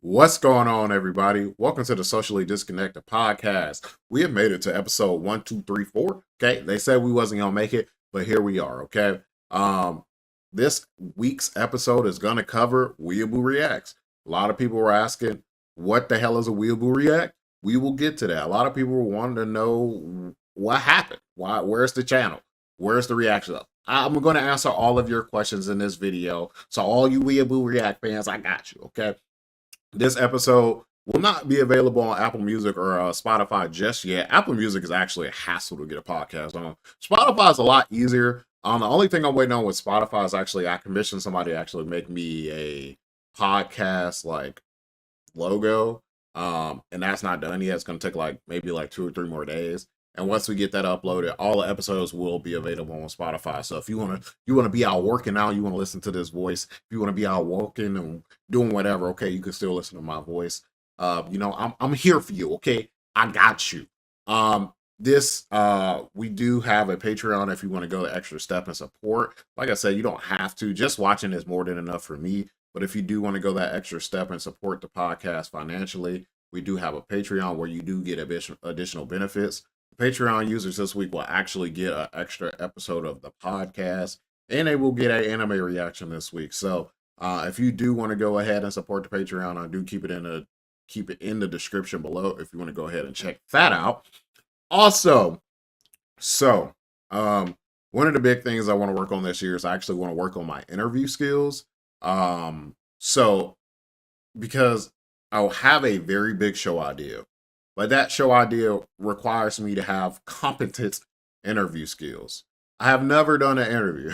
What's going on, everybody? Welcome to the Socially Disconnected Podcast. We have made it to episode 1, 2, 3, 4. Okay, they said we wasn't gonna make it, but here we are. Okay, this week's episode is gonna cover Weeaboo Reacts. A lot of people were asking, "What the hell is a Weeaboo React?" We will get to that. A lot of people were wanting to know what happened. Why? Where's the channel? Where's the reaction? I'm going to answer all of your questions in this video. So all you Weeaboo React fans, I got you. Okay. This episode will not be available on Apple Music or Spotify just yet. Apple Music is actually a hassle to get a podcast on. Spotify is a lot easier. The only thing I'm waiting on with Spotify is actually I commissioned somebody to actually make me a podcast like logo. And that's not done yet. It's going to take maybe 2 or 3 more days. And once we get that uploaded, all the episodes will be available on Spotify. So if you want to be out working out, you want to listen to this voice. If you want to be out walking and doing whatever, okay, you can still listen to my voice. I'm here for you, okay? I got you. We do have a Patreon if you want to go the extra step and support. Like I said, you don't have to. Just watching is more than enough for me. But if you do want to go that extra step and support the podcast financially, we do have a Patreon where you do get additional benefits. Patreon users this week will actually get an extra episode of the podcast, and they will get an anime reaction this week. So if you do want to go ahead and support the Patreon, I do keep it in the description below if you want to go ahead and check that out. Also, one of the big things I want to work on this year is I actually want to work on my interview skills. Because I'll have a very big show idea. But that show idea requires me to have competent interview skills. I have never done an interview.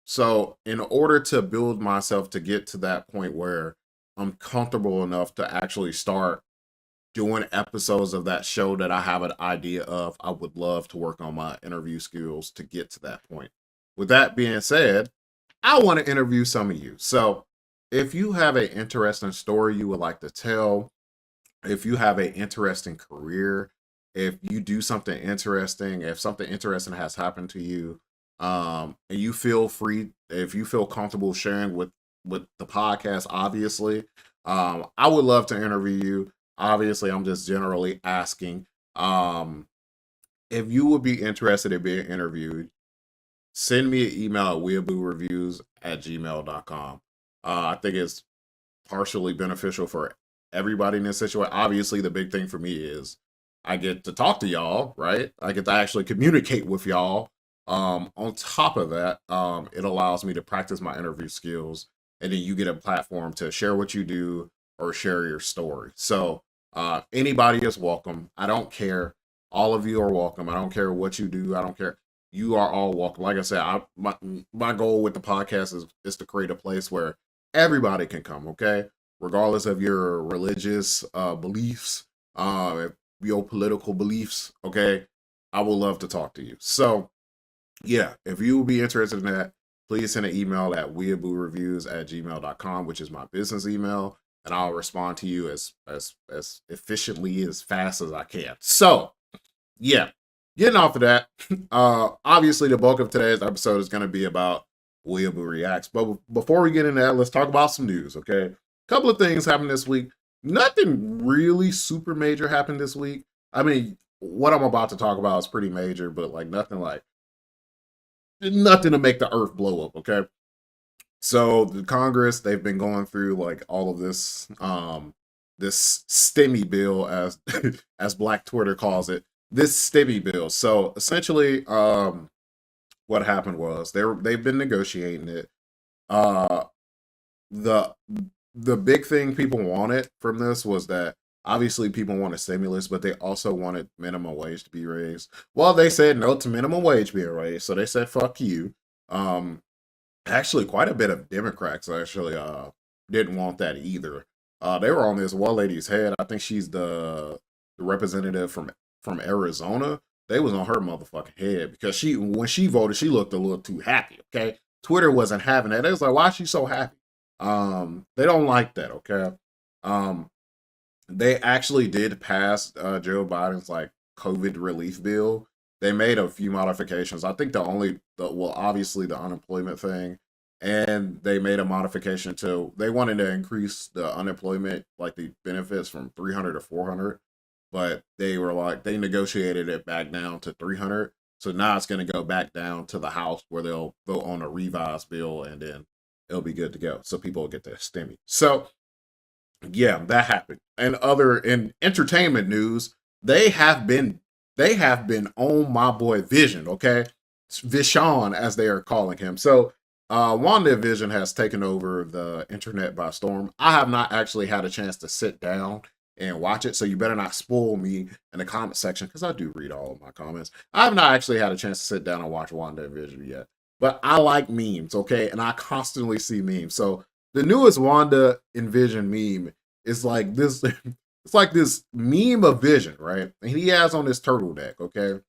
So in order to build myself to get to that point where I'm comfortable enough to actually start doing episodes of that show that I have an idea of, I would love to work on my interview skills to get to that point. With that being said, I want to interview some of you. So if you have an interesting story you would like to tell, if you have an interesting career, if you do something interesting, if something interesting has happened to you, and you feel free, if you feel comfortable sharing with the podcast, obviously, I would love to interview you. Obviously, I'm just generally asking. If you would be interested in being interviewed, send me an email at weeabooReviews@gmail.com. I think it's partially beneficial for everybody in this situation. Obviously, the big thing for me is I get to talk to y'all, right? I get to actually communicate with y'all. On top of that, it allows me to practice my interview skills, and then you get a platform to share what you do or share your story. So anybody is welcome. I don't care. All of you are welcome. I don't care what you do. I don't care. You are all welcome. Like I said, my goal with the podcast is to create a place where everybody can come, okay? Regardless of your religious beliefs, your political beliefs, okay? I would love to talk to you. So, yeah, if you would be interested in that, please send an email at weeabooReviews@gmail.com, which is my business email, and I'll respond to you as efficiently, as fast as I can. So, yeah, getting off of that, obviously the bulk of today's episode is going to be about Weeaboo Reacts. But before we get into that, let's talk about some news, okay? Couple of things happened this week. Nothing really super major happened this week. I mean, what I'm about to talk about is pretty major, but nothing to make the earth blow up, okay? So the Congress, they've been going through all of this this STEMI bill, as as Black Twitter calls it. This STEMI bill. So essentially what happened was they've been negotiating it. The big thing people wanted from this was that obviously people wanted stimulus, but they also wanted minimum wage to be raised. Well, they said no to minimum wage being raised, so they said fuck you. Actually, quite a bit of Democrats actually didn't want that either. They were on this one lady's head. I think she's the representative from Arizona. They was on her motherfucking head because when she voted, she looked a little too happy. Okay, Twitter wasn't having that. They was like, why is she so happy? They don't like that, okay? They actually did pass Joe Biden's COVID relief bill. They made a few modifications. I think obviously the unemployment thing and they made a modification to, they wanted to increase the unemployment, like the benefits from 300 to 400, but they were like, they negotiated it back down to 300. So now it's going to go back down to the House where they'll vote on a revised bill, and then it'll be good to go. So people will get their stimmy. So yeah, that happened. And other in entertainment news, they have been on my boy Vision, okay? Vishon, as they are calling him. So WandaVision has taken over the internet by storm. I have not actually had a chance to sit down and watch it, so you better not spoil me in the comment section, because I do read all of my comments. I have not actually had a chance to sit down and watch WandaVision yet. But I like memes, okay? And I constantly see memes. So the newest Wanda and Vision meme is like this. It's like this meme of Vision, right? And he has on his turtleneck, okay?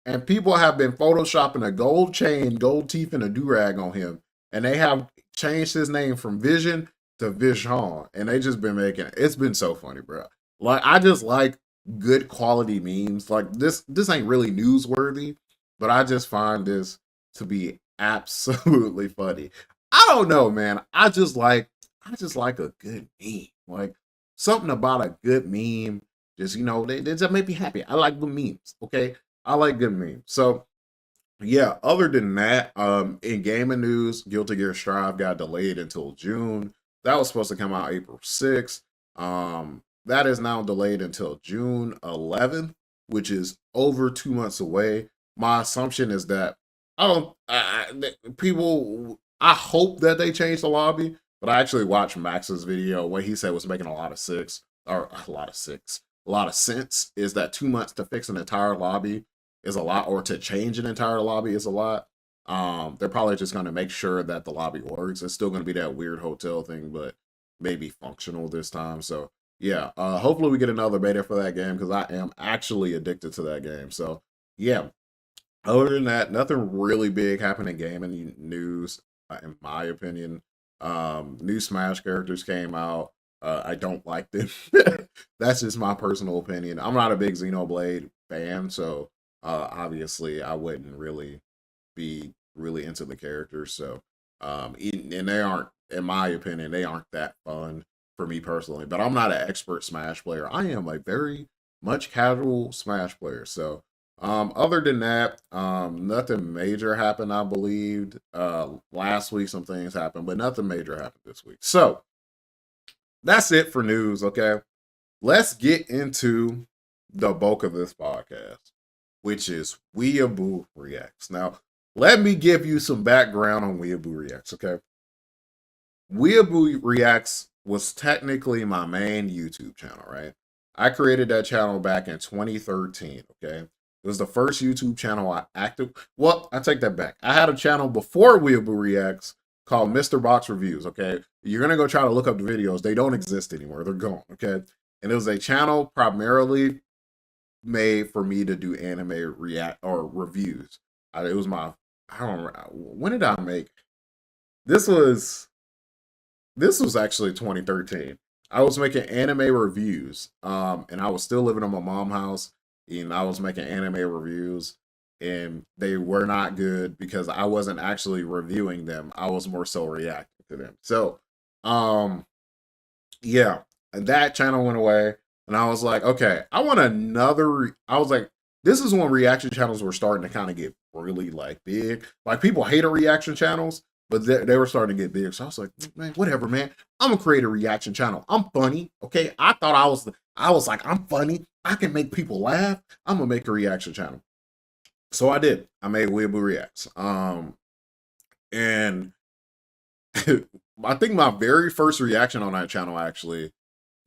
And people have been photoshopping a gold chain, gold teeth, and a do-rag on him. And they have changed his name from Vision to Vision. And they just been making it. It's been so funny, bro. Like, I just like good quality memes. Like, this ain't really newsworthy, but I just find this to be absolutely funny. I don't know, man. I just like a good meme. Like, something about a good meme, just, you know, they just make me happy. I like the memes, okay? I like good memes. So, yeah, other than that, in gaming news, Guilty Gear Strive got delayed until June. That was supposed to come out April 6th. That is now delayed until June 11th, which is over 2 months away. My assumption is that I hope that they change the lobby, but I actually watched Max's video. What he said was making a lot of sense, is that 2 months to fix an entire lobby is a lot, or to change an entire lobby is a lot. They're probably just going to make sure that the lobby works. It's still going to be that weird hotel thing, but maybe functional this time. So yeah, hopefully we get another beta for that game, because I am actually addicted to that game. So yeah, other than that, nothing really big happened in gaming news, in my opinion. New Smash characters came out. I don't like them. That's just my personal opinion. I'm not a big Xenoblade fan, so obviously I wouldn't really be really into the characters. So and they aren't, in my opinion, they aren't that fun for me personally. But I'm not an expert Smash player. I am a very much casual Smash player. So other than that, nothing major happened, I believed. Last week some things happened, but nothing major happened this week. So that's it for news, okay? Let's get into the bulk of this podcast, which is WeebyENT. Now, let me give you some background on WeebyENT, okay? WeebyENT was technically my main YouTube channel, right? I created that channel back in 2013, okay? It was the first YouTube channel I well, I take that back. I had a channel before WeebyENT called Mr. Box Reviews, okay? You're going to go try to look up the videos. They don't exist anymore. They're gone, okay? And it was a channel primarily made for me to do anime react or reviews. It was my, I don't remember, when did I make? This was actually 2013. I was making anime reviews, and I was still living in my mom's house, and I was making anime reviews, and they were not good because I wasn't actually reviewing them. I was more so reacting to them. So, yeah, and that channel went away, and I was like, okay, I want another. I was like, this is when reaction channels were starting to kind of get really like big. Like, people hated reaction channels, but they were starting to get big. So I was like, man, whatever, man. I'm gonna create a reaction channel. I'm funny, okay? I thought I was like, I'm funny. I can make people laugh. I'm gonna make a reaction channel. So I did. I made WeebyENT. And I think my very first reaction on that channel actually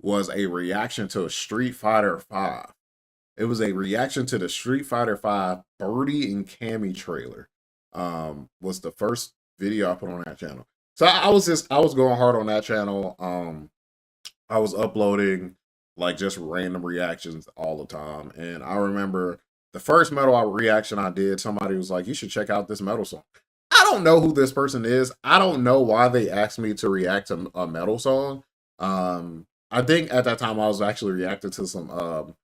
was a reaction to a Street Fighter 5. It was a reaction to the Street Fighter 5 Birdie and Cammy trailer. Was the first video I put on that channel. So I was going hard on that channel. I was uploading like just random reactions all the time. And I remember the first metal reaction I did, somebody was like, you should check out this metal song. I don't know who this person is. I don't know why they asked me to react to a metal song. I think at that time I was actually reacting to some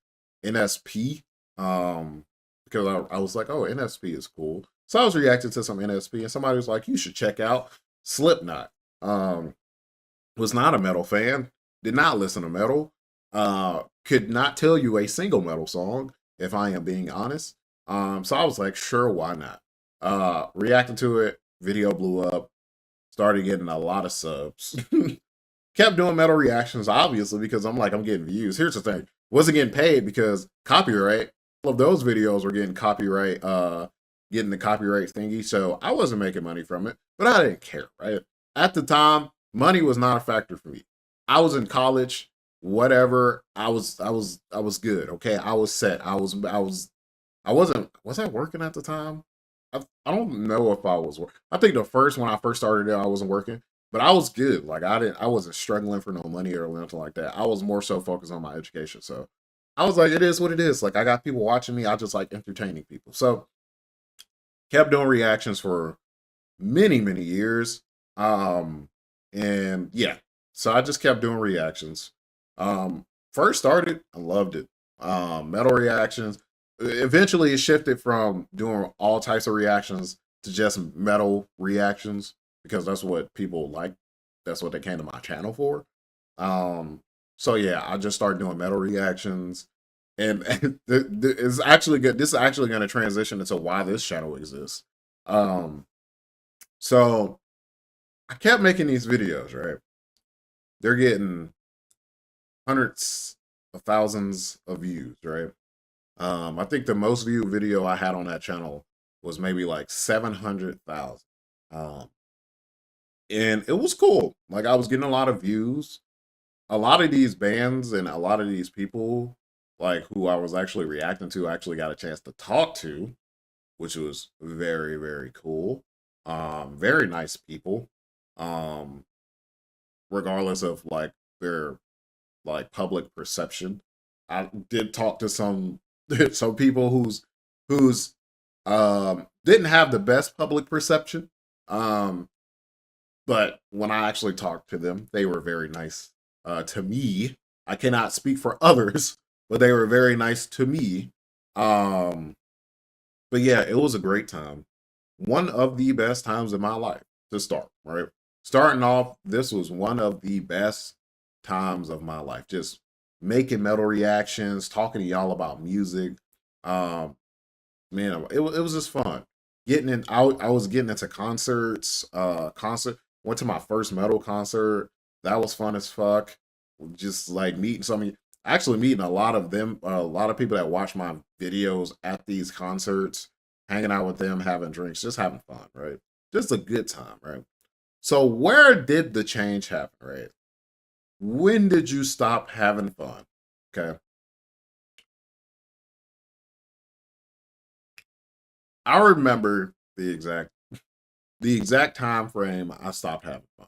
NSP. Because I was like, oh, NSP is cool. So I was reacting to some NSP, and somebody was like, you should check out Slipknot. Was not a metal fan. Did not listen to metal. Could not tell you a single metal song, if I am being honest. So I was like, sure, why not? Reacted to it. Video blew up. Started getting a lot of subs. Kept doing metal reactions, obviously, because I'm like, I'm getting views. Here's the thing. Wasn't getting paid because copyright. All of those videos were getting copyright, getting the copyright thingy. So I wasn't making money from it, but I didn't care, right? At the time, money was not a factor for me. I was in college, whatever. I was good. Okay. I was set. I was I working at the time? I don't know if I was. I think when I first started there, I wasn't working, but I was good. Like I wasn't struggling for no money or anything like that. I was more so focused on my education. So I was like, it is what it is. Like I got people watching me. I just like entertaining people. So kept doing reactions for many, many years. And yeah, so I just kept doing reactions. First started, I loved it. Metal reactions. Eventually, it shifted from doing all types of reactions to just metal reactions because that's what people like. That's what they came to my channel for. So yeah, I just started doing metal reactions, and it's actually good. This is actually going to transition into why this channel exists. So I kept making these videos, right? They're getting hundreds of thousands of views, right? I think the most viewed video I had on that channel was maybe like 700,000. And it was cool. Like I was getting a lot of views. A lot of these bands and a lot of these people, like who I was actually reacting to, actually got a chance to talk to, which was very, very cool. Very nice people. Regardless of like their like public perception. I did talk to some some people who's didn't have the best public perception. But when I actually talked to them, they were very nice to me. I cannot speak for others, but they were very nice to me. But yeah, it was a great time. One of the best times in my life to start, right? Starting off, this was one of the best times of my life. Just making metal reactions, talking to y'all about music. Man, it was just fun. Getting in, I was getting into concerts. Went to my first metal concert. That was fun as fuck. Just like meeting actually meeting a lot of them, a lot of people that watch my videos at these concerts, hanging out with them, having drinks, just having fun, right? Just a good time, right? So where did the change happen, right? When did you stop having fun? Okay. I remember the exact time frame I stopped having fun.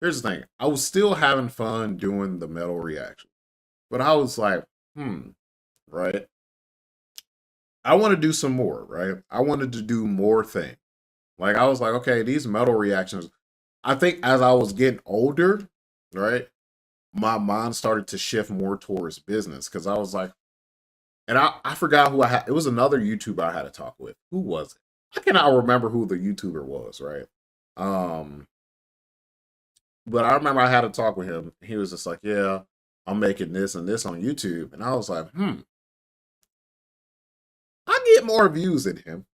Here's the thing. I was still having fun doing the metal reaction. But I was like, right? I want to do some more, right? I wanted to do more things. Like I was like, okay, these metal reactions. I think as I was getting older, right, my mind started to shift more towards business because I was like, and I forgot who I had. It was another YouTuber I had to talk with. Who was it? I cannot remember who the YouTuber was, right? Um, but I remember I had to talk with him. He was just like, yeah, I'm making this and this on YouTube. And I was like, I get more views than him,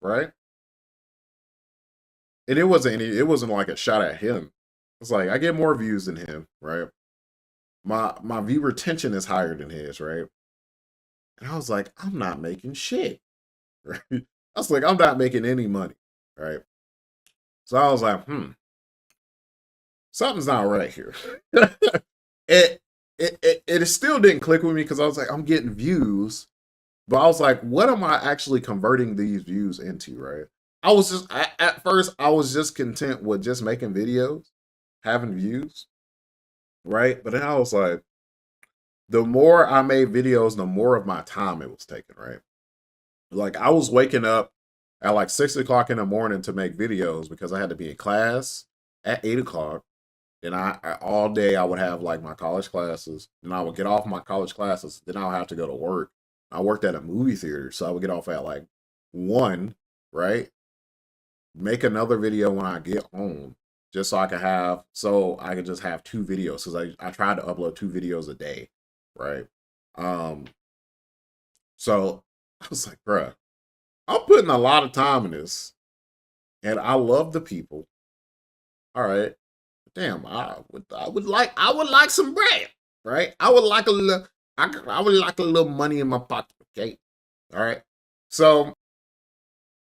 right? And it wasn't like a shot at him. It's like I get more views than him, right? My view retention is higher than his, right? And I was like, I'm not making shit. Right? I was like, I'm not making any money, right? So I was like, something's not right here. it, it still didn't click with me because I was like, I'm getting views, but I was like, what am I actually converting these views into, right? I was just at first I was just content with just making videos, having views, right? But then I was like, the more I made videos, the more of my time it was taking, right? Like I was waking up at like 6 o'clock in the morning to make videos because I had to be in class at 8 o'clock. And all day I would have like my college classes. Then I would get off my college classes. Then I would have to go to work. I worked at a movie theater, so I would get off at like 1, right? make another video when I get home, just so I can just have 2 videos, because I try to upload 2 videos a day, right? Um, so I was like, bruh, I'm putting a lot of time in this, and I love the people. All right, damn, I would like some bread, right? I would like a little, I would like a little money in my pocket, okay? All right, so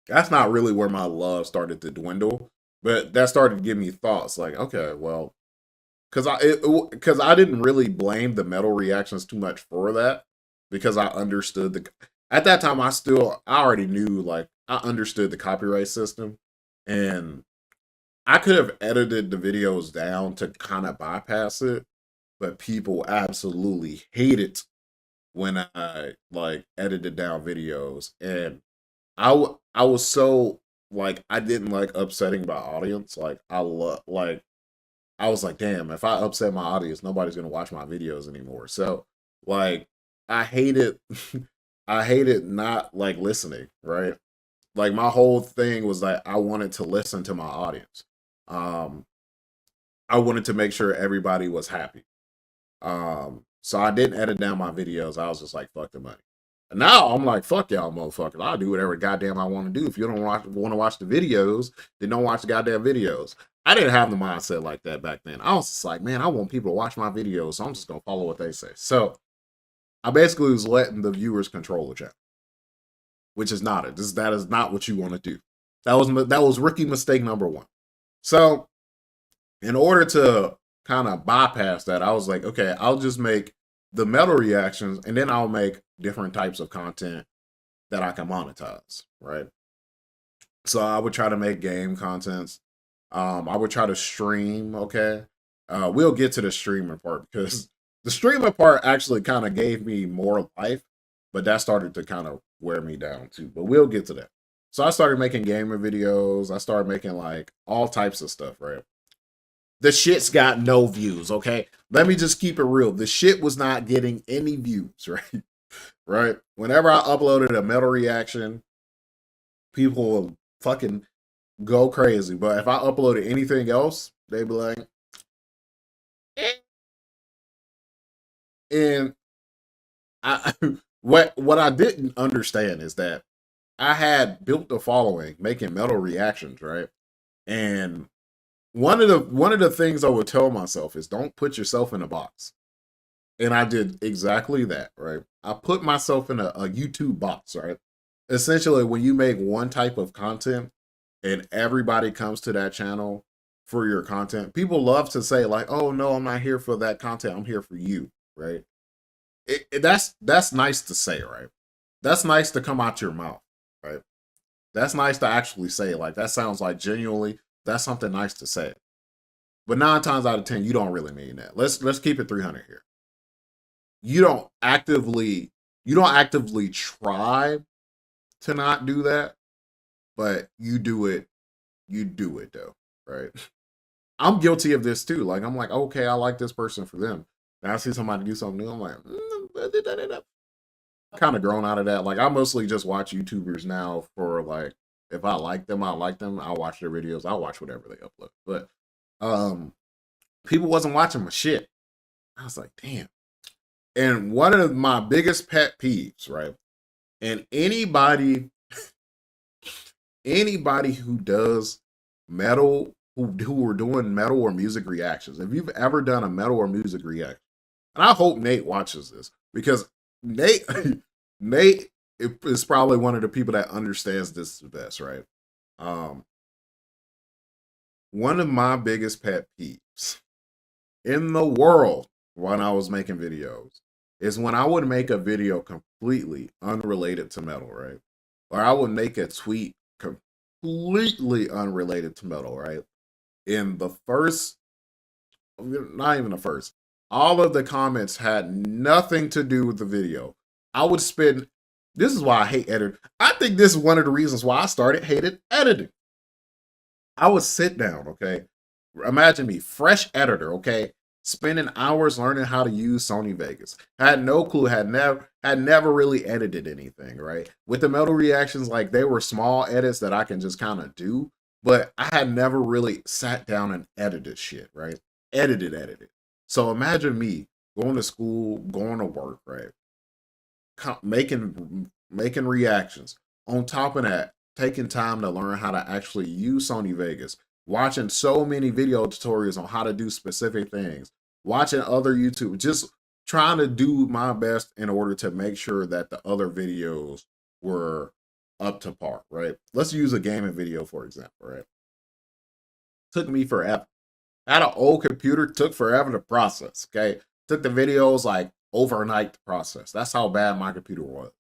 that's not really where my love started to dwindle, but that started to give me thoughts like, okay, well, because I didn't really blame the metal reactions too much for that, because I understood at that time I already knew, like, I understood the copyright system, and I could have edited the videos down to kind of bypass it, but people absolutely hate it when I like edited down videos, and I was so, like, I didn't like upsetting my audience. Like, I was like, damn, if I upset my audience, nobody's gonna watch my videos anymore. So, like, I hated I hated not like listening, right? Like, my whole thing was that I wanted to listen to my audience. Um, I wanted to make sure everybody was happy. So I didn't edit down my videos. I was just like, fuck the money. And now I'm like, fuck y'all motherfuckers. I'll do whatever goddamn I want to do. If you don't want to watch the videos, then don't watch the goddamn videos. I didn't have the mindset like that back then. I was just like, man, I want people to watch my videos, so I'm just gonna follow what they say. So I basically was letting the viewers control the channel, which is not it. That is not what you want to do. That was rookie mistake number 1. So in order to kind of bypass that, I was like, okay, I'll just make the metal reactions, and then I'll make different types of content that I can monetize, right? So I would try to make game contents. I would try to stream, okay? We'll get to the streaming part, because the streaming part actually kind of gave me more life, but that started to kind of wear me down too. But we'll get to that. So I started making gamer videos. I started making like all types of stuff, right? The shit's got no views, okay? Let me just keep it real. The shit was not getting any views, right? Right? Whenever I uploaded a metal reaction, people will fucking go crazy. But if I uploaded anything else, they'd be like, eh. And I what I didn't understand is that I had built a following making metal reactions, right? And one of the things I would tell myself is, don't put yourself in a box. And I did exactly that, right? I put myself in a YouTube box, right? Essentially, when you make one type of content and everybody comes to that channel for your content, people love to say like, oh no, I'm not here for that content, I'm here for you, right? That's nice to say, right? That's nice to come out your mouth, right? That's nice to actually say. Like, that sounds like genuinely, that's something nice to say. But 9 times out of 10, you don't really mean that. Let's keep it 300 here. You don't actively try to not do that, but you do it though, right? I'm guilty of this too. Like, I'm like, okay, I like this person for them. And I see somebody do something new, I'm like, kind of grown out of that. Like, I mostly just watch YouTubers now for, like, if I like them, I like them. I'll watch their videos. I'll watch whatever they upload. But people wasn't watching my shit. I was like, damn. And one of my biggest pet peeves, right? And anybody who does metal, who are doing metal or music reactions, if you've ever done a metal or music reaction, and I hope Nate watches this, because Nate is probably one of the people that understands this the best, right? One of my biggest pet peeves in the world when I was making videos is when I would make a video completely unrelated to metal, right? Or I would make a tweet completely unrelated to metal, right? In the first, not even the first, all of the comments had nothing to do with the video. I would spend, this is why I hate editing. I think this is one of the reasons why I started hating editing. I would sit down, okay? Imagine me, fresh editor, okay? Spending hours learning how to use Sony Vegas. I had no clue, had never really edited anything, right? With the metal reactions, like, they were small edits that I can just kind of do. but I had never really sat down and edited shit, right? Edited. So imagine me going to school, going to work, right? Making reactions. On top of that, taking time to learn how to actually use Sony Vegas, watching so many video tutorials on how to do specific things, watching other YouTube, just trying to do my best in order to make sure that the other videos were up to par, right? Let's use a gaming video, for example, right? Took me forever. I had an old computer, took forever to process, okay? Took the videos like overnight to process. That's how bad my computer was,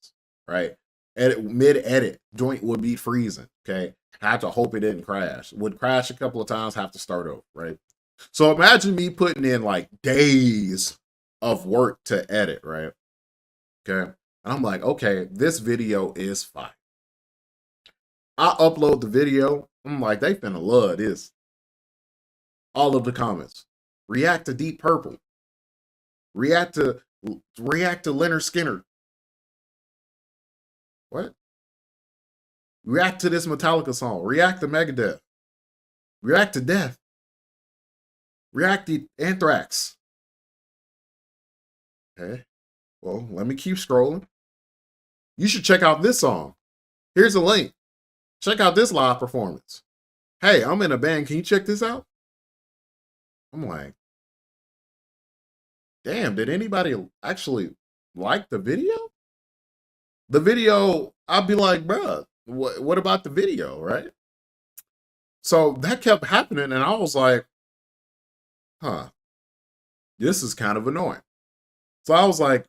right? Mid-edit, joint would be freezing, okay? Had to hope it didn't crash. Would crash a couple of times, have to start over, right? So imagine me putting in like days of work to edit, right? Okay. And I'm like, okay, this video is fine. I upload the video. I'm like, they finna love this. All of the comments. React to Deep Purple. React to Leonard Skinner. What? React to this Metallica song. React to Megadeth. React to Death. React to Anthrax. Okay. Well, let me keep scrolling. You should check out this song. Here's a link. Check out this live performance. Hey, I'm in a band. Can you check this out? I'm like, damn, did anybody actually like the video? The video, I'll be like, bruh, what about the video, right? So that kept happening, and I was like, huh, this is kind of annoying. So I was like,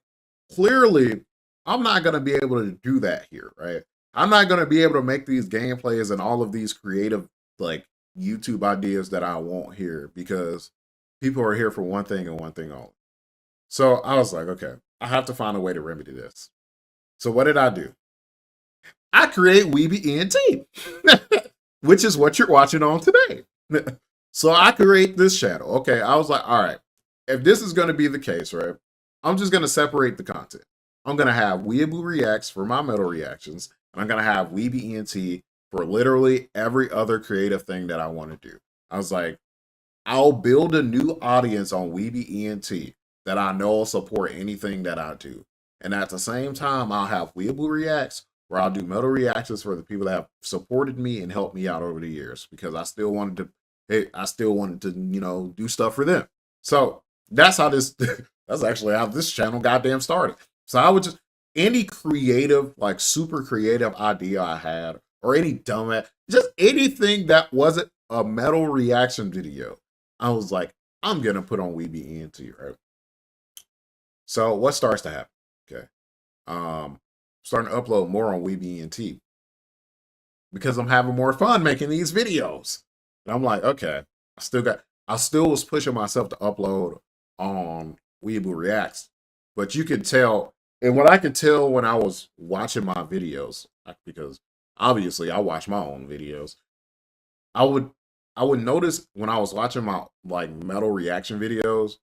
clearly, I'm not going to be able to do that here, right? I'm not going to be able to make these gameplays and all of these creative, like, YouTube ideas that I want here because people are here for one thing and one thing only. So I was like, okay, I have to find a way to remedy this. So what did I do? I create WeebyENT, which is what you're watching on today. So I create this channel. Okay, I was like, all right, if this is going to be the case, right, I'm just going to separate the content. I'm going to have WeebyEreacts for my metal reactions, and I'm going to have WeebyENT for literally every other creative thing that I want to do. I was like, I'll build a new audience on WeebyENT that I know will support anything that I do. And at the same time, I'll have WeebyEreacts where I'll do metal reactions for the people that have supported me and helped me out over the years because I still wanted to, you know, do stuff for them. So that's how this, that's actually how this channel goddamn started. So I would just, any creative, like super creative idea I had, or any dumbass, just anything that wasn't a metal reaction video, I was like, I'm gonna put on WeebyENT, right? So what starts to happen? Okay. Starting to upload more on WeebyENT because I'm having more fun making these videos. And I'm like, okay, I still was pushing myself to upload on WeebyEreacts, but you could tell, and what I could tell when I was watching my videos, because obviously I watch my own videos, I would notice when I was watching my like metal reaction videos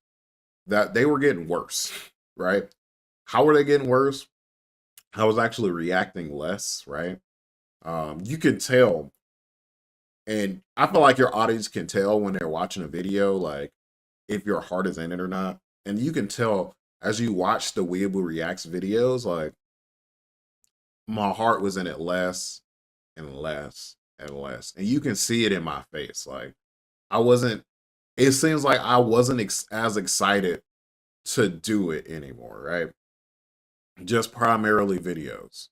that they were getting worse, right? How were they getting worse? I was actually reacting less, right? You can tell, and I feel like your audience can tell when they're watching a video, like if your heart is in it or not. And you can tell as you watch the WeebyEreacts videos, like my heart was in it less and less and less. And you can see it in my face. Like I wasn't, it seems like I wasn't as excited to do it anymore, right? Just primarily videos.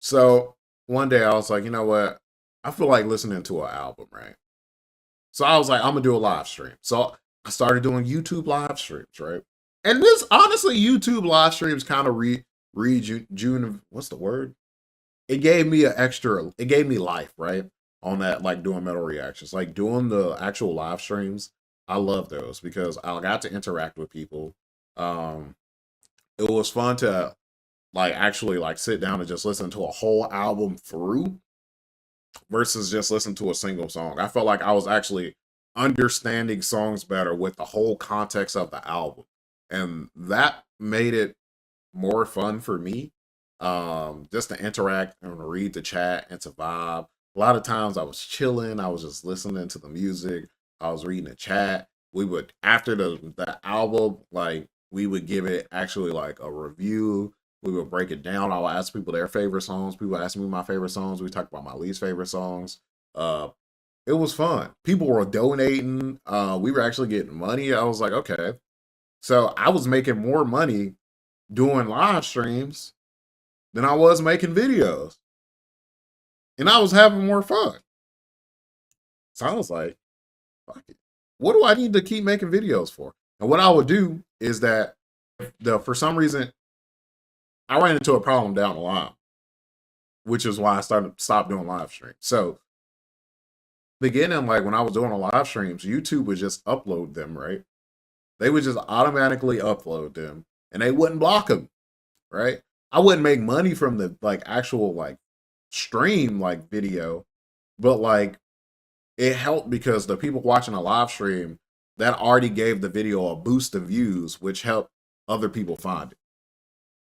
So one day I was like, you know what? I feel like listening to an album, right? So I was like, I'm gonna do a live stream. So I started doing YouTube live streams, right? And this honestly, YouTube live streams kind of June, what's the word? It gave me it gave me life, right? On that, like doing metal reactions, like doing the actual live streams. I love those because I got to interact with people. It was fun to like actually like sit down and just listen to a whole album through versus just listen to a single song. I felt like I was actually understanding songs better with the whole context of the album. And that made it more fun for me. Just to interact and read the chat and to vibe. A lot of times I was chilling, I was just listening to the music, I was reading the chat. We would, after the album, like we would give it actually like a review. We would break it down. I'll ask people their favorite songs. People ask me my favorite songs. We talk about my least favorite songs. Uh, it was fun. People were donating. We were actually getting money. I was like, okay. So I was making more money doing live streams than I was making videos. And I was having more fun. So I was like, fuck it. What do I need to keep making videos for? And what I would do is that for some reason I ran into a problem down the line, which is why I stopped doing live streams. So beginning, like when I was doing the live streams, YouTube would just upload them, right? They would just automatically upload them and they wouldn't block them, right? I wouldn't make money from the like actual like stream like video, but like it helped because the people watching a live stream that already gave the video a boost of views, which helped other people find it.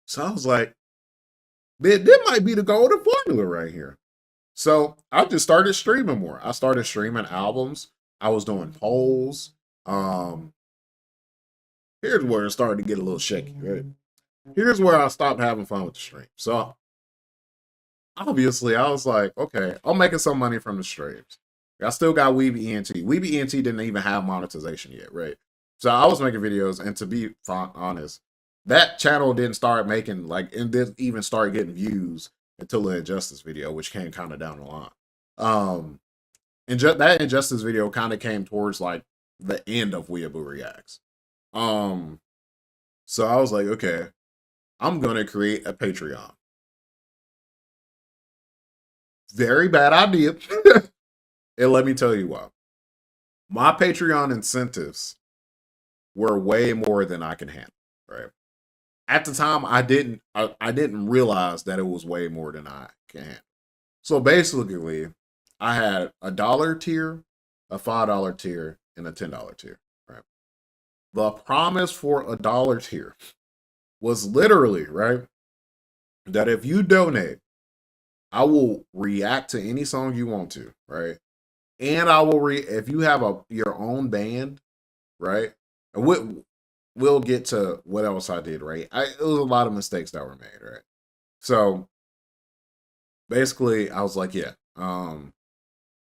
So I was like, man, this might be the golden formula right here. So I just started streaming more. I started streaming albums. I was doing polls. Here's where it started to get a little shaky, right? Here's where I stopped having fun with the stream. So obviously I was like, okay, I'm making some money from the streams. I still got WeebyENT. WeebyENT didn't even have monetization yet, right? So I was making videos, and to be honest, that channel didn't start making like, and didn't even start getting views until the Injustice video, which came kind of down the line. And that Injustice video kind of came towards like the end of WeebyEReacts. So I was like, okay, I'm gonna create a Patreon. Very bad idea. And let me tell you why. My Patreon incentives were way more than I can handle, right? At the time, I didn't realize that it was way more than I can handle. So basically, I had a $1 tier, a $5 tier, and a $10 tier, right? The promise for a $1 tier was literally, right, that if you donate, I will react to any song you want to, right? And I will if you have your own band, right? And we'll get to what else I did, right? It was a lot of mistakes that were made, right? So basically I was like, yeah,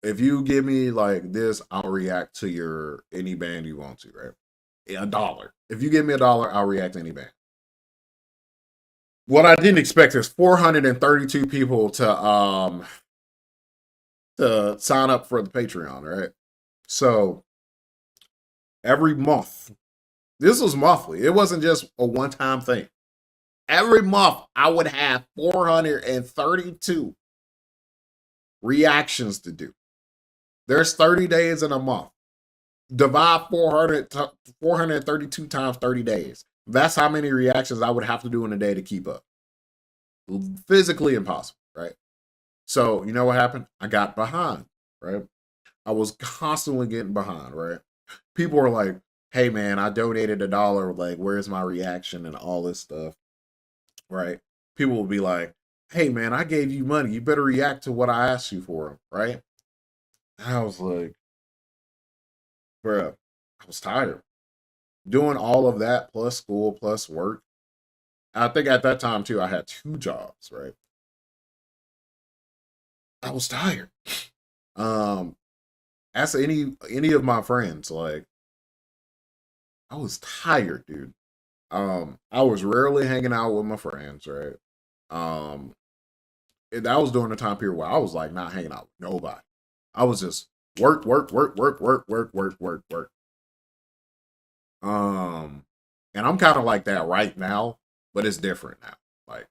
if you give me like this, I'll react to any band you want to, right? $1. If you give me $1, I'll react to any band. What I didn't expect is 432 people to sign up for the Patreon, right? So every month, this was monthly. It wasn't just a one-time thing. Every month, I would have 432 reactions to do. There's 30 days in a month. Divide 432 times 30 days. That's how many reactions I would have to do in a day to keep up. Physically impossible, right? So, you know what happened? I got behind, right? I was constantly getting behind, right? People were like, hey man, I donated $1, like, where's my reaction and all this stuff, right? People will be like, hey man, I gave you money, you better react to what I asked you for, right? And I was like, bruh, I was tired. Doing all of that plus school plus work. I think at that time too, I had 2 jobs, right? I was tired. Ask any of my friends, like, I was tired, dude. I was rarely hanging out with my friends, right? That was during the time period where I was like not hanging out with nobody. I was just work, work, work, work, work, work, work, work, work. And I'm kind of like that right now, but it's different now. Like,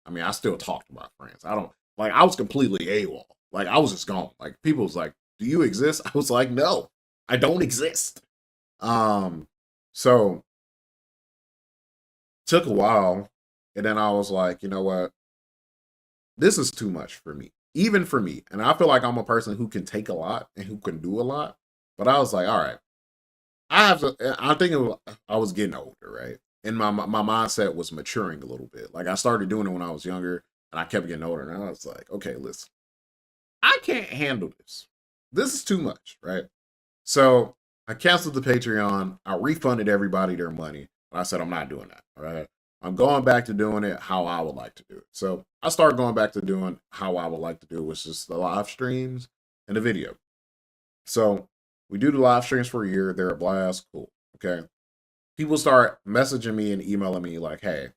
I mean, I still talk to my friends. I don't like. I was completely AWOL. Like, I was just gone. Like, people was like, "Do you exist?" I was like, "No, I don't exist." So took a while, and then I was like, you know what? This is too much for me, even for me. And I feel like I'm a person who can take a lot and who can do a lot. But I was like, all right, I have to. I think I was getting older, right? And my mindset was maturing a little bit. Like I started doing it when I was younger, and I kept getting older. And I was like, okay, listen, I can't handle this. This is too much, right? So I canceled the Patreon. I refunded everybody their money. And I said, I'm not doing that. All right. I'm going back to doing it how I would like to do it. So I started going back to doing how I would like to do it, which is the live streams and the video. So we do the live streams for a year. They're a blast. Cool. Okay. People start messaging me and emailing me like, hey,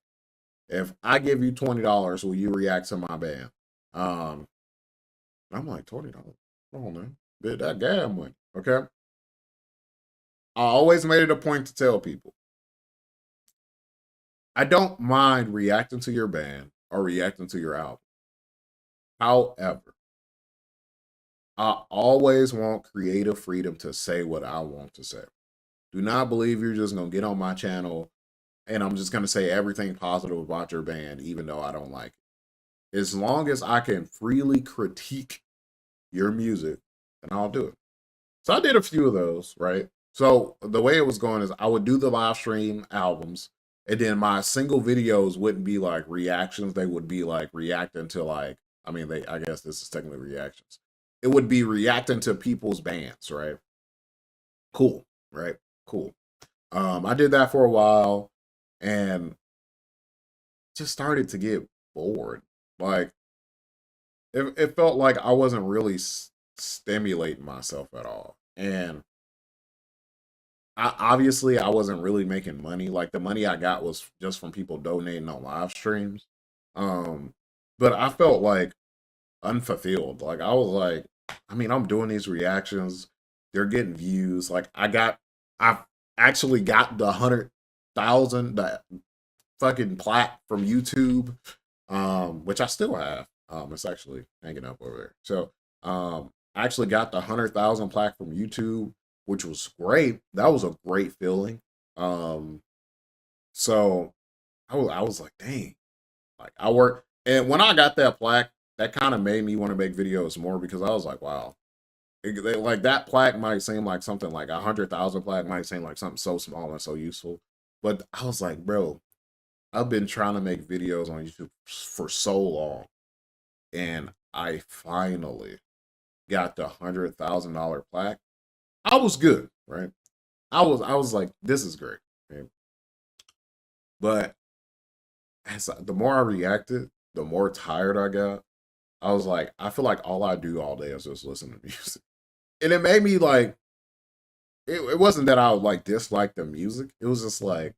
if I give you $20, will you react to my band? I'm like, $20? Come on, man. Bit that gas money. Okay. I always made it a point to tell people, I don't mind reacting to your band or reacting to your album. However, I always want creative freedom to say what I want to say. Do not believe you're just going to get on my channel and I'm just going to say everything positive about your band, even though I don't like it. As long as I can freely critique your music, then I'll do it. So I did a few of those, right? So the way it was going is I would do the live stream albums, and then my single videos wouldn't be like reactions. They would be like reacting to like, I mean, I guess this is technically reactions. It would be reacting to people's bands, right? Cool, right? Cool. I did that for a while and just started to get bored. Like, it felt like I wasn't really stimulating myself at all. And obviously I wasn't really making money. Like the money I got was just from people donating on live streams. But I felt like unfulfilled. Like I was like, I mean, I'm doing these reactions, they're getting views. Like I actually got the 100,000 that fucking plaque from YouTube, which I still have. It's actually hanging up over there. So I actually got the 100,000 plaque from YouTube, which was great. That was a great feeling. So I was like, dang, like I work. And when I got that plaque, that kind of made me want to make videos more because I was like, wow, like that plaque might seem like something like 100,000 plaque might seem like something so small and so useful. But I was like, bro, I've been trying to make videos on YouTube for so long. And I finally got the $100,000 plaque. I was good, right? I was like, this is great. Okay? But the more I reacted, the more tired I got. I was like, I feel like all I do all day is just listen to music. And it made me like, it wasn't that I like dislike the music. It was just like,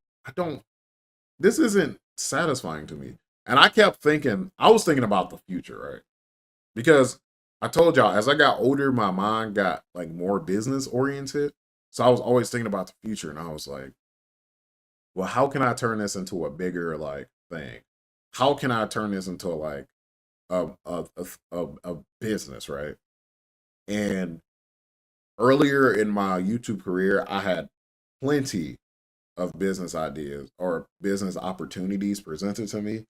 this isn't satisfying to me. And I kept thinking, I was thinking about the future, right? Because I told y'all, as I got older, my mind got like more business oriented. So I was always thinking about the future, and I was like, well, how can I turn this into a bigger like thing? How can I turn this into like a business, right? And earlier in my YouTube career, I had plenty of business ideas or business opportunities presented to me,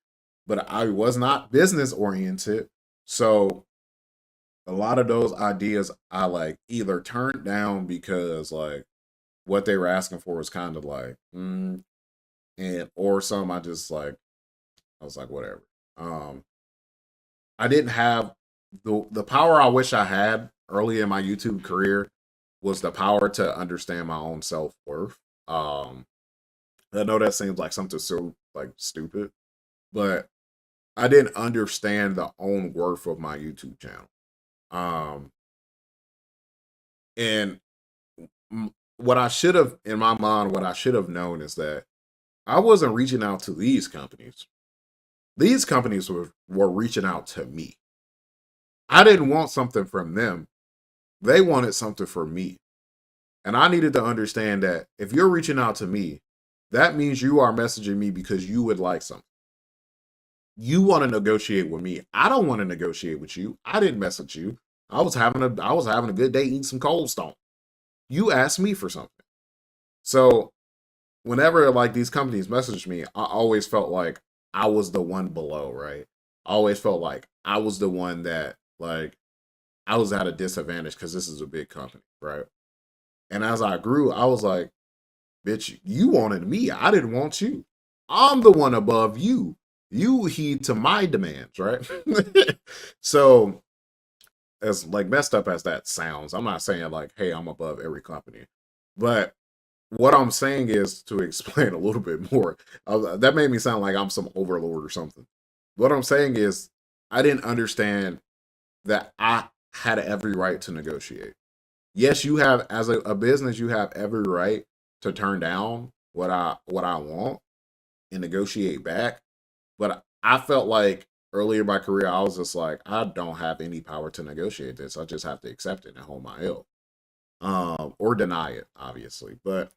but I was not business oriented. So a lot of those ideas I like either turned down because like what they were asking for was kind of like, and or some I just like, I was like, whatever. I didn't have the power I wish I had early in my YouTube career was the power to understand my own self-worth. I know that seems like something so like stupid, but I didn't understand the own worth of my YouTube channel. And what I should have, in my mind, what I should have known is that I wasn't reaching out to these companies. These companies were reaching out to me. I didn't want something from them. They wanted something from me. And I needed to understand that if you're reaching out to me, that means you are messaging me because you would like something. You want to negotiate with me. I don't want to negotiate with you. I didn't message you. I was having a good day eating some Cold Stone. You asked me for something. So whenever like these companies messaged me, I always felt like I was the one below, right? I always felt like I was the one that like I was at a disadvantage because this is a big company, right? And as I grew, I was like, bitch, you wanted me. I didn't want you. I'm the one above you. You heed to my demands, right? So as like messed up as that sounds, I'm not saying like, hey, I'm above every company, but what I'm saying is to explain a little bit more. That made me sound like I'm some overlord or something. What I'm saying is, I didn't understand that I had every right to negotiate. Yes, you have as a business, you have every right to turn down what I want and negotiate back. But I felt like earlier in my career, I was just like, I don't have any power to negotiate this. I just have to accept it and hold my L, or deny it, obviously. But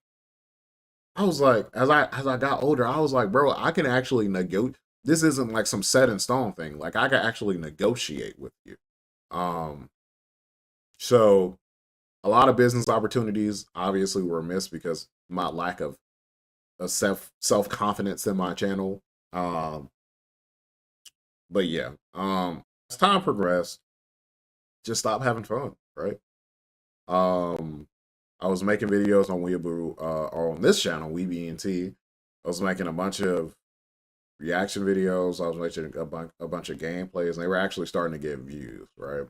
I was like, as I got older, I was like, bro, I can actually negotiate. This isn't like some set in stone thing. Like I can actually negotiate with you. Um, so a lot of business opportunities obviously were missed because my lack of a self confidence in my channel. Um, but yeah, as time progressed, just stop having fun, right? Um, I was making videos on Weeaboo, or on this channel, WeebyENT. I was making a bunch of reaction videos. I was making a bunch of gameplays, and they were actually starting to get views, right?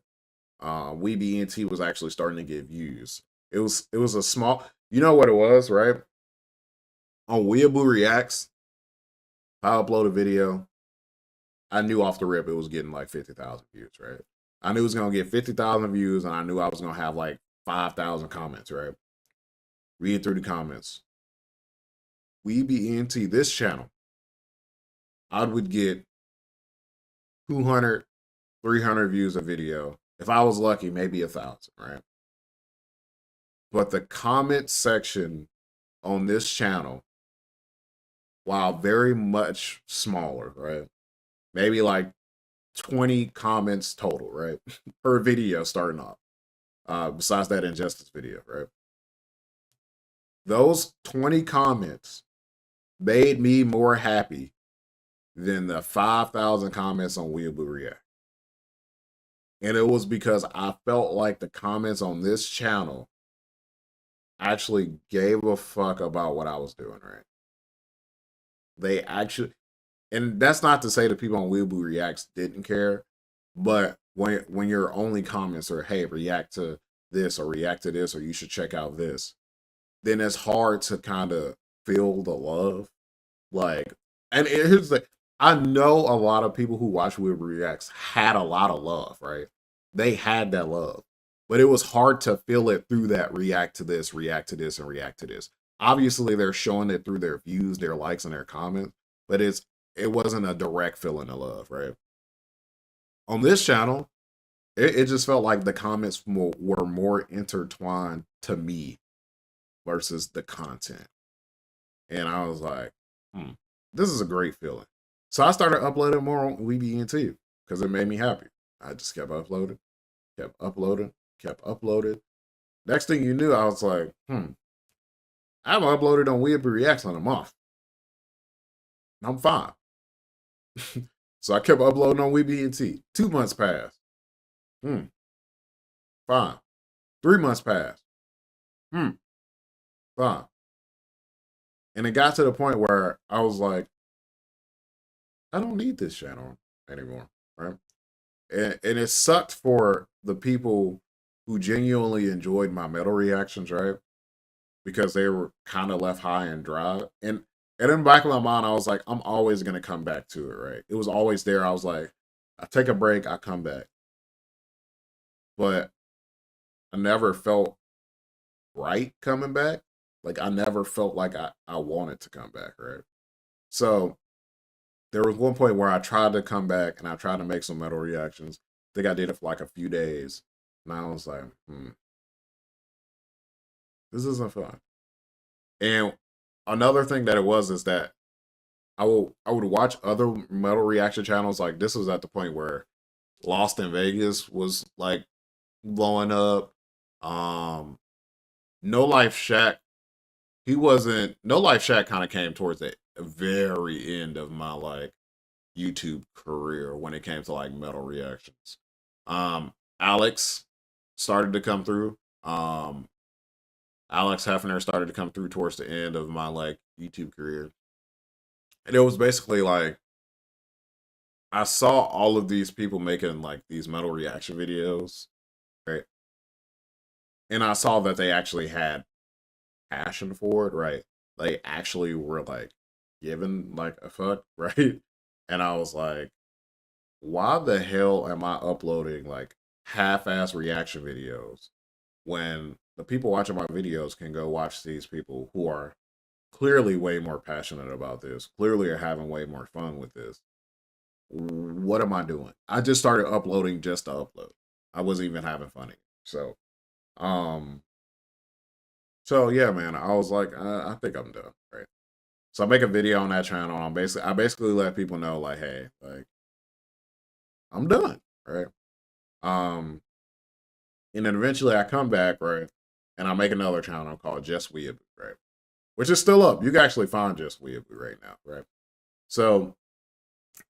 WeebyENT was actually starting to get views. It was a small, you know what it was, right? On WeeBooReacts, I upload a video. I knew off the rip it was getting like 50,000 views, right? I knew it was gonna get 50,000 views, and I knew I was gonna have like 5,000 comments, right? Read through the comments. WeebyENT, this channel, I would get 200, 300 views a video. If I was lucky, maybe 1,000, right? But the comment section on this channel, while very much smaller, right? Maybe like 20 comments total, right? Per video starting off. Besides that injustice video, right? Those 20 comments made me more happy than the 5,000 comments on WeeBooReact. And it was because I felt like the comments on this channel actually gave a fuck about what I was doing, right? They actually, and that's not to say the people on WeeBooReacts didn't care, but when your only comments are, hey, react to this or react to this or you should check out this, then it's hard to kind of feel the love. Like, and here's the, I know a lot of people who watch WeeBooReacts had a lot of love, right? They had that love, but it was hard to feel it through that react to this, react to this, and react to this. Obviously, they're showing it through their views, their likes, and their comments, but it wasn't a direct feeling of love, right? On this channel, it just felt like the comments were more intertwined to me versus the content. And I was like, this is a great feeling. So I started uploading more on WeebyENT because it made me happy. I just kept uploading, kept uploading, kept uploading. Next thing you knew, I was like, I haven't uploaded on WeebyReacts in a month. I'm fine. So I kept uploading on WeebyENT. 2 months passed. Fine. 3 months passed. Fine. And it got to the point where I was like, I don't need this channel anymore, right? And it sucked for the people who genuinely enjoyed my metal reactions, right? Because they were kind of left high and dry. And in the back of my mind, I was like, I'm always going to come back to it, right? It was always there. I was like, I take a break, I come back. But I never felt right coming back. Like, I never felt like I wanted to come back, right? So there was one point where I tried to come back and I tried to make some metal reactions. I think I did it for like a few days. And I was like, this isn't fun. And another thing that it was is that I would watch other metal reaction channels. Like this was at the point where Lost in Vegas was like blowing up. No Life Shack. No Life Shack kind of came towards the very end of my like YouTube career when it came to like metal reactions. Alex started to come through. Alex Hefner started to come through towards the end of my like YouTube career. And it was basically like I saw all of these people making like these metal reaction videos right? And I saw that they actually had passion for it, right? They actually were like giving like a fuck, right? And I was like, why the hell am I uploading like half-ass reaction videos when the people watching my videos can go watch these people who are clearly way more passionate about this, clearly are having way more fun with this? What am I doing? I just started uploading just to upload. I wasn't even having fun anymore. Um, so yeah, man, I was like, I think I'm done, right? So I make a video on that channel. I basically let people know, like, hey, like, I'm done, right? Um, and then eventually I come back, right, and I make another channel called Just Weeaboo, right, which is still up. You can actually find Just Weeaboo right now, right? So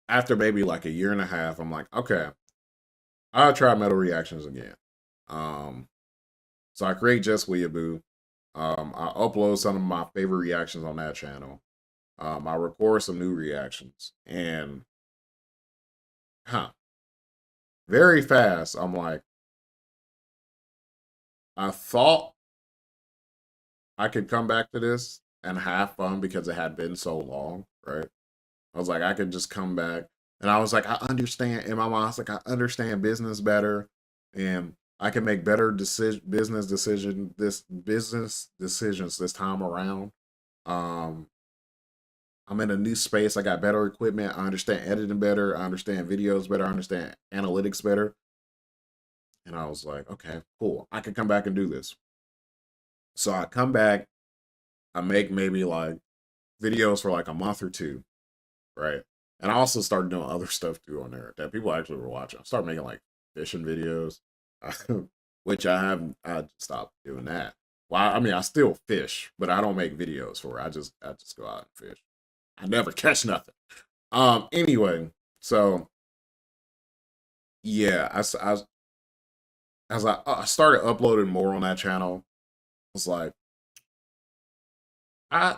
after maybe like a year and a half, I'm like, okay, I'll try metal reactions again. Um, so I create Just Weeaboo. I upload some of my favorite reactions on that channel. I record some new reactions, and very fast, I'm like, I thought I could come back to this and have fun because it had been so long, right? I was like, I could just come back. And I was like, I understand. In my mind, I was like, I understand business better, and I can make better business decisions this time around. Um, I'm in a new space. I got better equipment. I understand editing better. I understand videos better. I understand analytics better. And I was like, okay, cool. I can come back and do this. So I come back. I make maybe like videos for like a month or two, right? And I also started doing other stuff too on there that people actually were watching. I started making like fishing videos, which I stopped doing that. Well, I mean, I still fish, but I don't make videos for it. I just go out and fish. I never catch nothing. Anyway, so yeah, as I started uploading more on that channel, I was like, I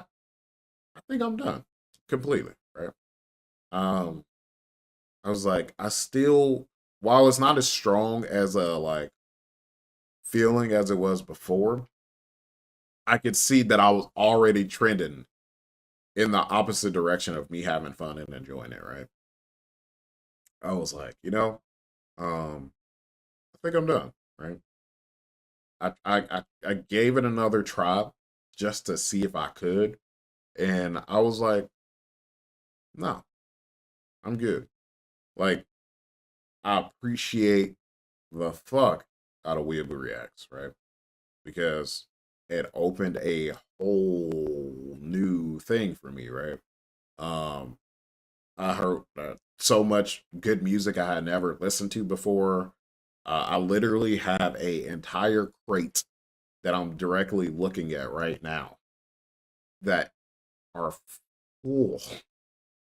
I think I'm done completely, right? Um, I was like, I still, while it's not as strong as a like feeling as it was before, I could see that I was already trending in the opposite direction of me having fun and enjoying it, right? I was like, um, I think I'm done, right? I gave it another try just to see if I could, and I was like, no, I'm good. Like, I appreciate the fuck out of WeebyENT, right? Because it opened a whole new thing for me, right? Um, I heard so much good music I had never listened to before. I literally have a entire crate that I'm directly looking at right now that are full,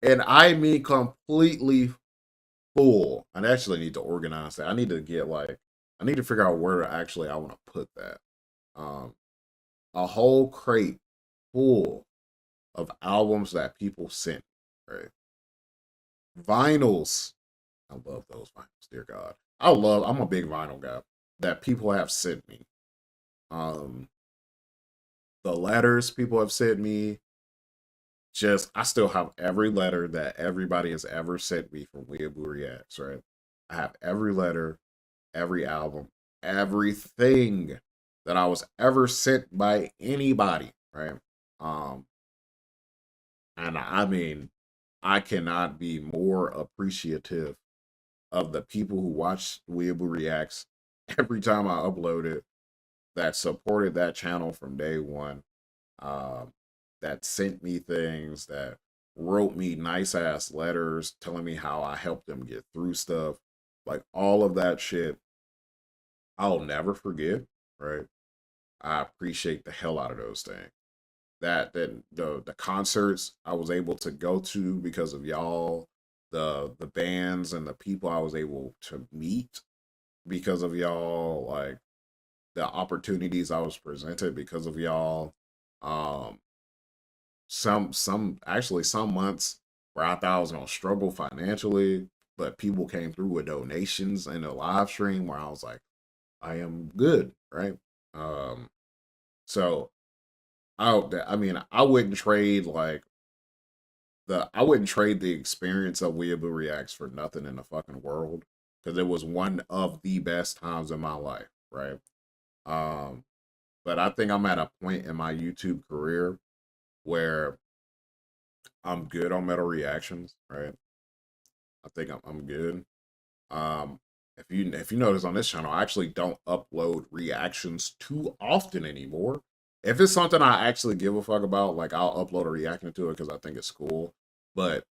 and I mean completely full. I actually need to organize that. I need to get like, I need to figure out where actually I want to put that. Um, a whole crate full of albums that people sent, right? Vinyls. I love those vinyls, dear God. I'm a big vinyl guy that people have sent me. Um, the letters people have sent me, just, I still have every letter that everybody has ever sent me from WeebyENT, right? I have every letter, every album, everything that I was ever sent by anybody, right? Um, and I mean, I cannot be more appreciative of the people who watch WeebyENT every time I upload it, that supported that channel from day one, um, that sent me things, that wrote me nice ass letters telling me how I helped them get through stuff. Like all of that shit, I'll never forget, right? I appreciate the hell out of those things. That the concerts I was able to go to because of y'all, the bands and the people I was able to meet because of y'all, like the opportunities I was presented because of y'all. Um, some months where I thought I was gonna struggle financially, but people came through with donations in the live stream where I was like, I am good, right? So I mean, I wouldn't trade like I wouldn't trade the experience of Weeaboo Reacts for nothing in the fucking world, because it was one of the best times in my life, right? Um, but I think I'm at a point in my YouTube career where I'm good on metal reactions, right? I think I'm good. Um, if you notice on this channel, I actually don't upload reactions too often anymore. If it's something I actually give a fuck about, like I'll upload a reaction to it because I think it's cool. But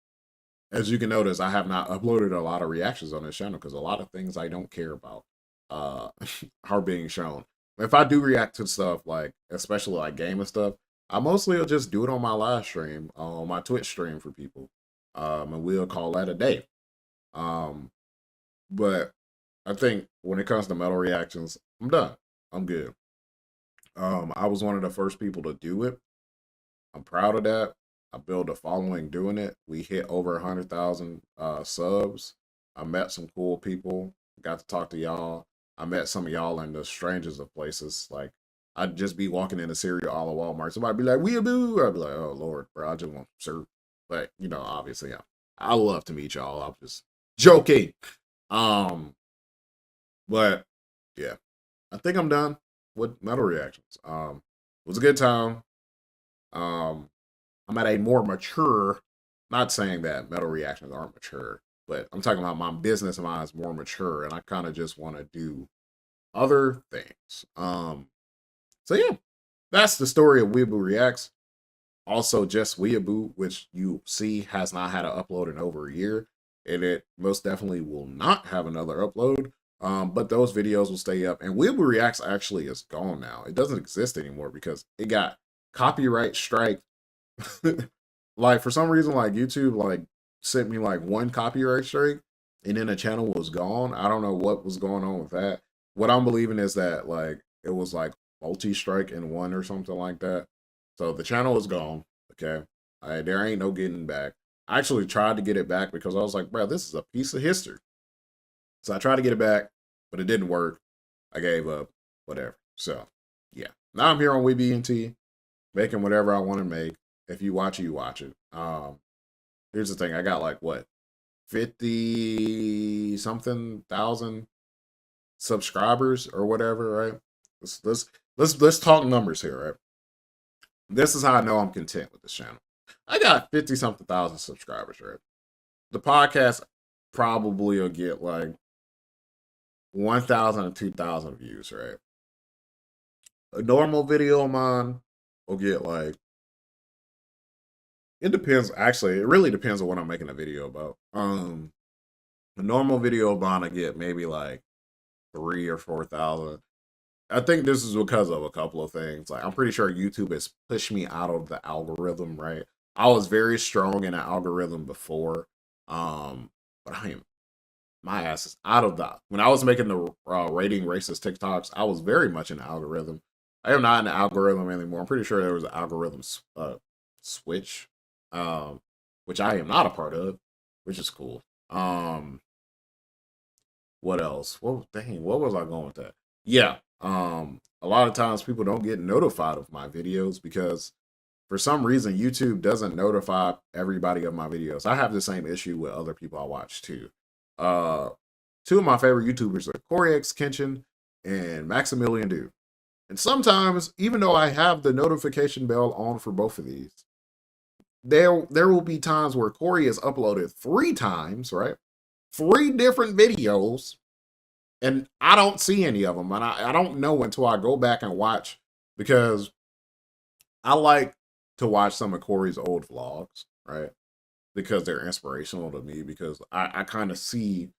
as you can notice, I have not uploaded a lot of reactions on this channel because a lot of things I don't care about uh are being shown. If I do react to stuff like, especially like game and stuff, I mostly will just do it on my live stream, on my Twitch stream for people. And we'll call that a day. Um, but I think when it comes to metal reactions, I'm done. I'm good. I was one of the first people to do it. I'm proud of that. I built a following doing it. We hit over 100,000 subs. I met some cool people. Got to talk to y'all. I met some of y'all in the strangest of places. Like, I'd just be walking in a cereal aisle of Walmart. Somebody be like, "Weeaboo!" I'd be like, "Oh Lord, bro, I just want syrup." But you know, obviously, I love to meet y'all. I'm just joking. Um, but yeah, I think I'm done with metal reactions. It was a good time. Um, I'm at a more mature, not saying that metal reactions aren't mature, but I'm talking about my business mind is more mature and I kind of just want to do other things. So yeah, that's the story of Weeaboo Reacts. Also, just Weeaboo, which you see has not had an upload in over a year, and it most definitely will not have another upload. But those videos will stay up, and Weeaboo Reacts actually is gone now. It doesn't exist anymore because it got copyright strike. Like for some reason, like YouTube like sent me like one copyright strike, and then the channel was gone. I don't know what was going on with that. What I'm believing is that like it was like multi-strike in one or something like that. So the channel is gone. Okay, there ain't no getting back. I actually tried to get it back because I was like, bro, this is a piece of history. So I tried to get it back, but it didn't work. I gave up. Whatever. So yeah, now I'm here on WeebyENT, making whatever I want to make. If you watch it, you watch it. Here's the thing: I got like what 50 something thousand subscribers or whatever, right? Let's talk numbers here, right? This is how I know I'm content with this channel. I got 50 something thousand subscribers, right? The podcast probably will get like 1,000 to 2,000 views, right? A normal video of mine will get like, it depends. Actually, it really depends on what I'm making a video about. A normal video of mine I get maybe like 3 or 4,000. I think this is because of a couple of things. Like I'm pretty sure YouTube has pushed me out of the algorithm, right? I was very strong in the algorithm before. But I am my ass is out of the when I was making the rating racist TikToks, I was very much in the algorithm. I am not in the algorithm anymore. I'm pretty sure there was an algorithm switch, um, which I am not a part of, which is cool. What else? What was I going with that? Yeah. A lot of times people don't get notified of my videos because for some reason YouTube doesn't notify everybody of my videos. I have the same issue with other people I watch too. Uh Two of my favorite YouTubers are Corey X Kenshin and Maximilian Dude. And sometimes, even though I have the notification bell on for both of these, there will be times where Corey has uploaded 3 times, right? 3 different videos, and I don't see any of them. And I don't know until I go back and watch, because I like to watch some of Corey's old vlogs, right? Because they're inspirational to me, because I kind of see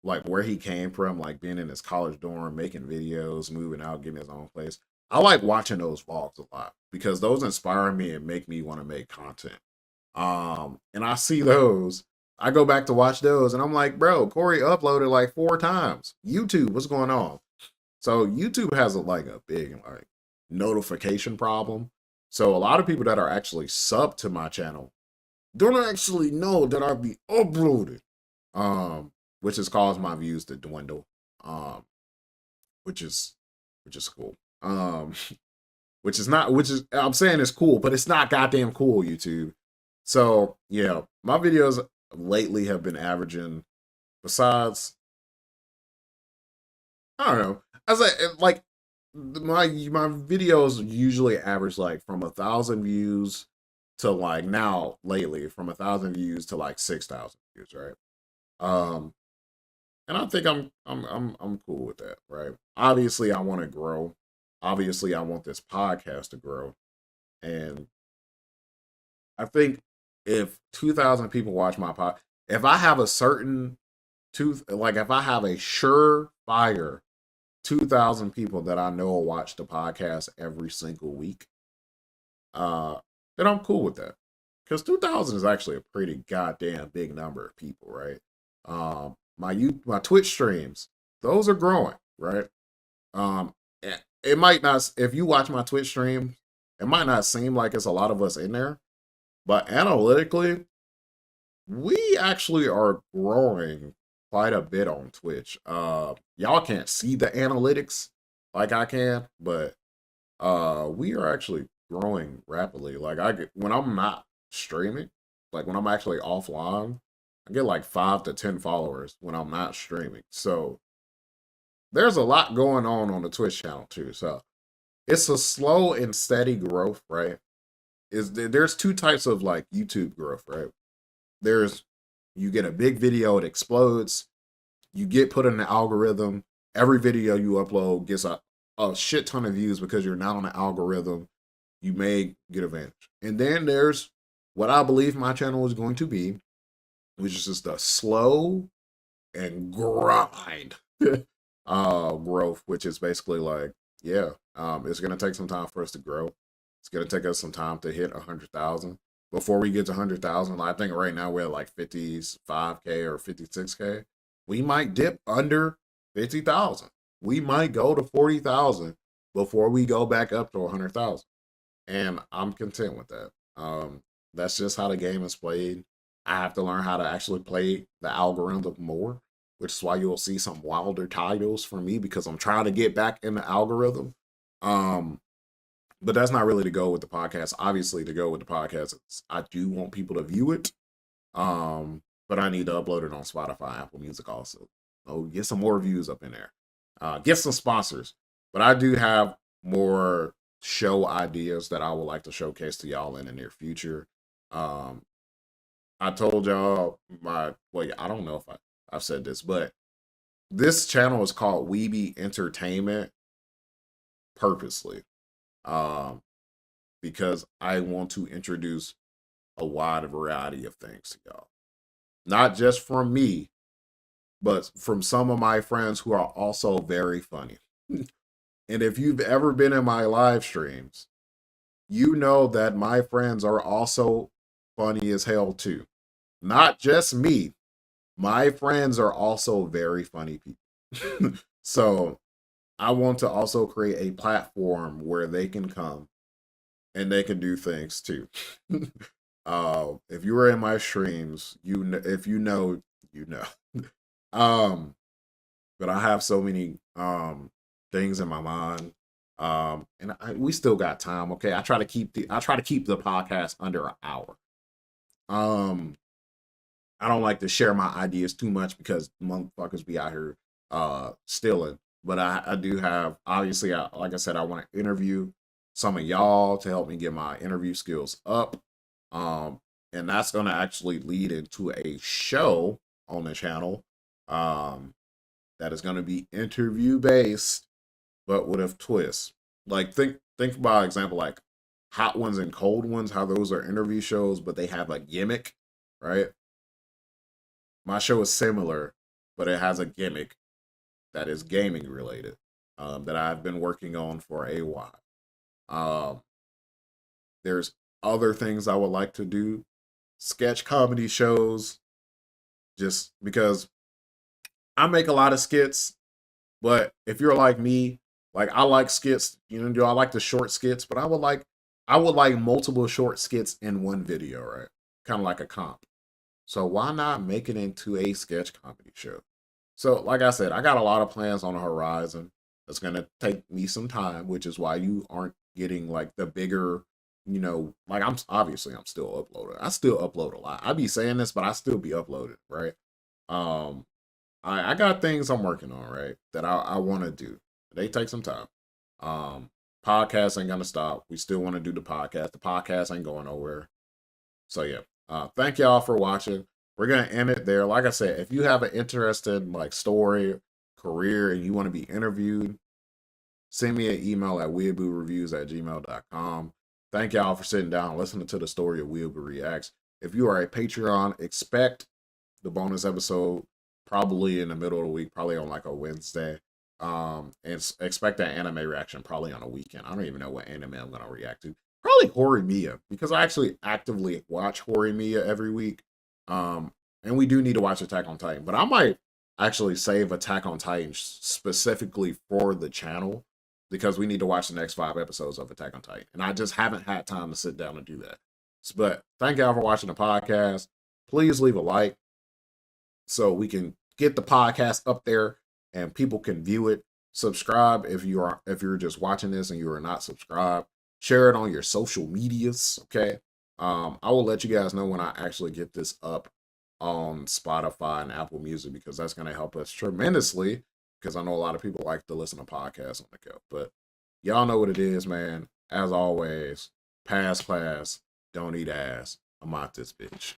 like where he came from, like being in his college dorm, making videos, moving out, getting his own place. I like watching those vlogs a lot because those inspire me and make me want to make content. And I see those, I go back to watch those, and I'm like, bro, Corey uploaded like 4 times. YouTube, what's going on? So YouTube has like a big like notification problem. So a lot of people that are actually sub to my channel don't actually know that I'll be uploaded, which has caused my views to dwindle. Um, which is cool. Which is not, which is, I'm saying it's cool, but it's not goddamn cool, YouTube. So yeah, my videos lately have been averaging, besides, I don't know, I say like my videos usually average like from 1,000 views to like now lately from 1,000 views to like 6,000 views, right? Um, and I think I'm cool with that, right? Obviously, I want to grow. Obviously, I want this podcast to grow, and I think if 2,000 people watch my pod, if I have a certain like if I have a surefire 2,000 people that I know will watch the podcast every single week, uh, then I'm cool with that. Because 2,000 is actually a pretty goddamn big number of people, right? My Twitch streams, those are growing, right? It might not, if you watch my Twitch stream, it might not seem like it's a lot of us in there, but analytically, we actually are growing quite a bit on Twitch. Y'all can't see the analytics like I can, but we are actually growing rapidly. Like I get, when I'm not streaming, like when I'm actually offline, I get like 5 to 10 followers when I'm not streaming. So there's a lot going on the Twitch channel too. So it's a slow and steady growth, right? There's two types of like YouTube growth, right? There's, you get a big video, it explodes, you get put in the algorithm, every video you upload gets a shit ton of views because you're not on the algorithm, you may get advantage. And then there's what I believe my channel is going to be, which is just a slow and grind growth, which is basically like, yeah, it's gonna take some time for us to grow. It's gonna take us some time to hit 100,000. Before we get to 100,000, I think right now we're at like 55K or 56K. We might dip under 50,000. We might go to 40,000 before we go back up to 100,000. And I'm content with that. That's just how the game is played. I have to learn how to actually play the algorithm more, which is why you'll see some wilder titles from me because I'm trying to get back in the algorithm. But that's not really to go with the podcast. Obviously, to go with the podcast, I do want people to view it. But I need to upload it on Spotify, Apple Music also. Oh, get some more views up in there. Get some sponsors. But I do have more show ideas that I would like to showcase to y'all in the near future. I told y'all I don't know if I've said this, but this channel is called Weeby Entertainment purposely. Because I want to introduce a wide variety of things to y'all. Not just from me, but from some of my friends who are also very funny. And if you've ever been in my live streams, you know that my friends are also funny as hell too. Not just me. My friends are also very funny people. So I want to also create a platform where they can come and they can do things too. If you were in my streams, if you know, you know. But I have so many things in my mind. And we still got time, okay? I try to keep the podcast under an hour. I don't like to share my ideas too much because motherfuckers be out here stealing. But I do have, obviously, like I said, I want to interview some of y'all to help me get my interview skills up. And that's going to actually lead into a show on the channel that is going to be interview based, but with a twist. Like think about example like Hot Ones and Cold Ones, how those are interview shows, but they have a gimmick, right? My show is similar, but it has a gimmick that is gaming related that I've been working on for a while. There's other things I would like to do, sketch comedy shows, just because I make a lot of skits, but if you're like me, like I like skits, I like the short skits, but I would like multiple short skits in one video, right? Kind of like a comp. So why not make it into a sketch comedy show? So like I said, I got a lot of plans on the horizon. That's gonna take me some time, which is why you aren't getting like the bigger, like I'm still uploading. I still upload a lot. I be saying this, but I still be uploading, right? Um, I got things I'm working on, right? That I want to do. They take some time. Um, Podcast ain't gonna stop. We still want to do the podcast. The podcast ain't going nowhere. So yeah. Thank y'all for watching. We're gonna end it there. Like I said, if you have an interesting like story, career, and you want to be interviewed, send me an email at weeaboo@gmail.com. Thank y'all for sitting down and listening to the story of WeebyENT. If you are a Patreon, expect the bonus episode probably in the middle of the week, probably on like a Wednesday. And expect that anime reaction probably on a weekend. I don't even know what anime I'm gonna react to. Probably Horimiya, because I actually actively watch Horimiya every week. And we do need to watch Attack on Titan, but I might actually save Attack on Titan specifically for the channel because we need to watch the next 5 episodes of Attack on Titan, and I just haven't had time to sit down and do that. But thank y'all for watching the podcast. Please leave a like so we can get the podcast up there and people can view it. Subscribe if you're just watching this and you are not subscribed. Share it on your social medias, okay? I will let you guys know when I actually get this up on Spotify and Apple Music, because that's going to help us tremendously, because I know a lot of people like to listen to podcasts on the go. But y'all know what it is, man. As always, pass class, don't eat ass. I'm out this bitch.